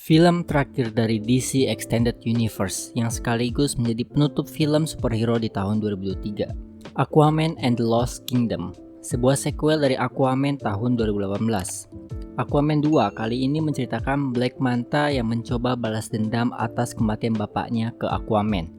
Film terakhir dari DC Extended Universe yang sekaligus menjadi penutup film superhero di tahun 2023, Aquaman and the Lost Kingdom, sebuah sequel dari Aquaman tahun 2018. Aquaman 2 kali ini menceritakan Black Manta yang mencoba balas dendam atas kematian bapaknya ke Aquaman.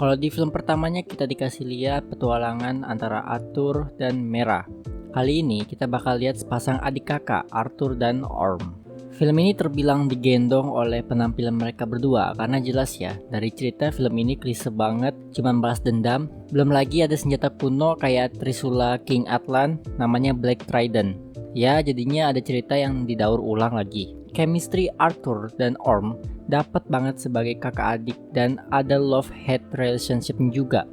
Kalau di film pertamanya kita dikasih lihat petualangan antara Arthur dan Mera. Kali ini kita bakal lihat sepasang adik kakak Arthur dan Orm. Film ini terbilang digendong oleh penampilan mereka berdua karena jelas ya, dari cerita film ini klise banget, cuman balas dendam. Belum lagi ada senjata kuno kayak Trisula King Atlan namanya Black Trident. Ya, jadinya ada cerita yang didaur ulang lagi. Chemistry Arthur dan Orm dapat banget sebagai kakak adik dan ada love-hate relationship juga.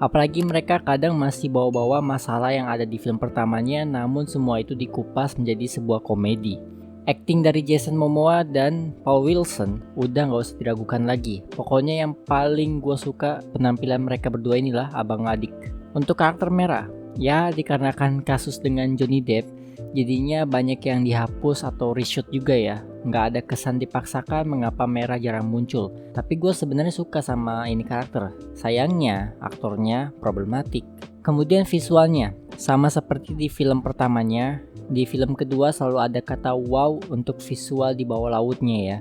Apalagi mereka kadang masih bawa-bawa masalah yang ada di film pertamanya, namun semua itu dikupas menjadi sebuah komedi. Acting dari Jason Momoa dan Paul Wilson udah gak usah diragukan lagi. Pokoknya yang paling gue suka penampilan mereka berdua inilah abang adik. Untuk karakter Mera, ya dikarenakan kasus dengan Johnny Depp, jadinya banyak yang dihapus atau reshoot juga ya. Nggak ada kesan dipaksakan mengapa Mera jarang muncul. Tapi gue sebenarnya suka sama ini karakter. Sayangnya aktornya problematik. Kemudian visualnya, sama seperti di film pertamanya, di film kedua selalu ada kata wow untuk visual di bawah lautnya ya.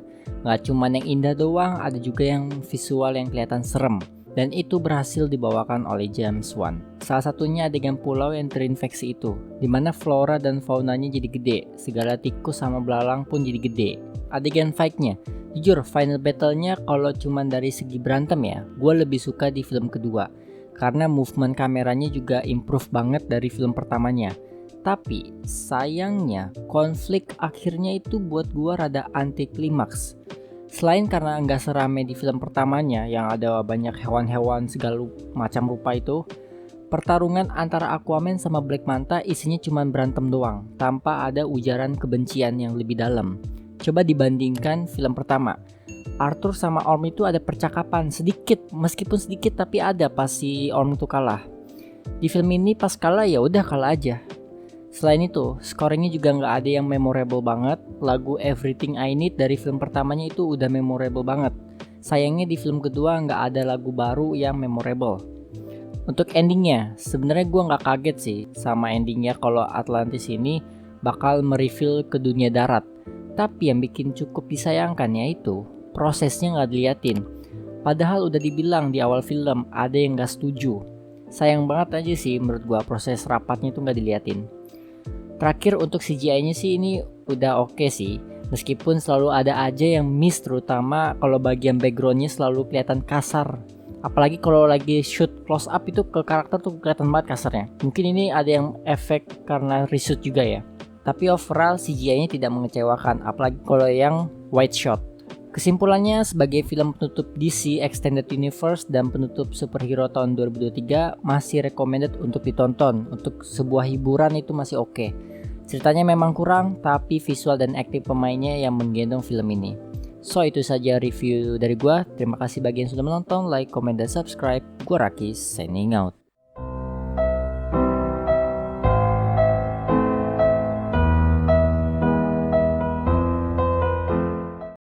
Nggak cuma yang indah doang, ada juga yang visual yang kelihatan serem. Dan itu berhasil dibawakan oleh James Wan. Salah satunya adegan pulau yang terinfeksi itu, dimana flora dan faunanya jadi gede, segala tikus sama belalang pun jadi gede. Adegan fightnya, jujur final battlenya kalau cuma dari segi berantem ya, gue lebih suka di film kedua. Karena movement kameranya juga improve banget dari film pertamanya. Tapi sayangnya konflik akhirnya itu buat gue rada anti klimaks. Selain karena nggak serame di film pertamanya yang ada banyak hewan-hewan segala macam rupa itu, pertarungan antara Aquaman sama Black Manta isinya cuma berantem doang, tanpa ada ujaran kebencian yang lebih dalam. Coba dibandingkan film pertama, Arthur sama Orm itu ada percakapan sedikit, meskipun sedikit tapi ada pas si Orm itu kalah. Di film ini pas kalah ya udah kalah aja. Selain itu, scoringnya juga nggak ada yang memorable banget. Lagu Everything I Need dari film pertamanya itu udah memorable banget. Sayangnya di film kedua nggak ada lagu baru yang memorable. Untuk endingnya, sebenarnya gue nggak kaget sih sama endingnya kalau Atlantis ini bakal mereveal ke dunia darat. Tapi yang bikin cukup disayangkan yaitu prosesnya nggak diliatin. Padahal udah dibilang di awal film ada yang nggak setuju. Sayang banget aja sih menurut gue proses rapatnya itu nggak diliatin. Terakhir untuk CGI-nya sih ini udah oke sih. Meskipun selalu ada aja yang miss, terutama kalau bagian background-nya selalu kelihatan kasar. Apalagi kalau lagi shoot close up itu ke karakter tuh kelihatan banget kasarnya. Mungkin ini ada yang efek karena reshoot juga ya. Tapi overall CGI-nya tidak mengecewakan, apalagi kalau yang wide shot. Kesimpulannya, sebagai film penutup DC Extended Universe dan penutup superhero tahun 2023 masih recommended untuk ditonton. Untuk sebuah hiburan itu masih oke. Ceritanya memang kurang, tapi visual dan akting pemainnya yang menggendong film ini. So itu saja review dari gua. Terima kasih bagi yang sudah menonton, like, comment, dan subscribe. Gua Rakis, signing out.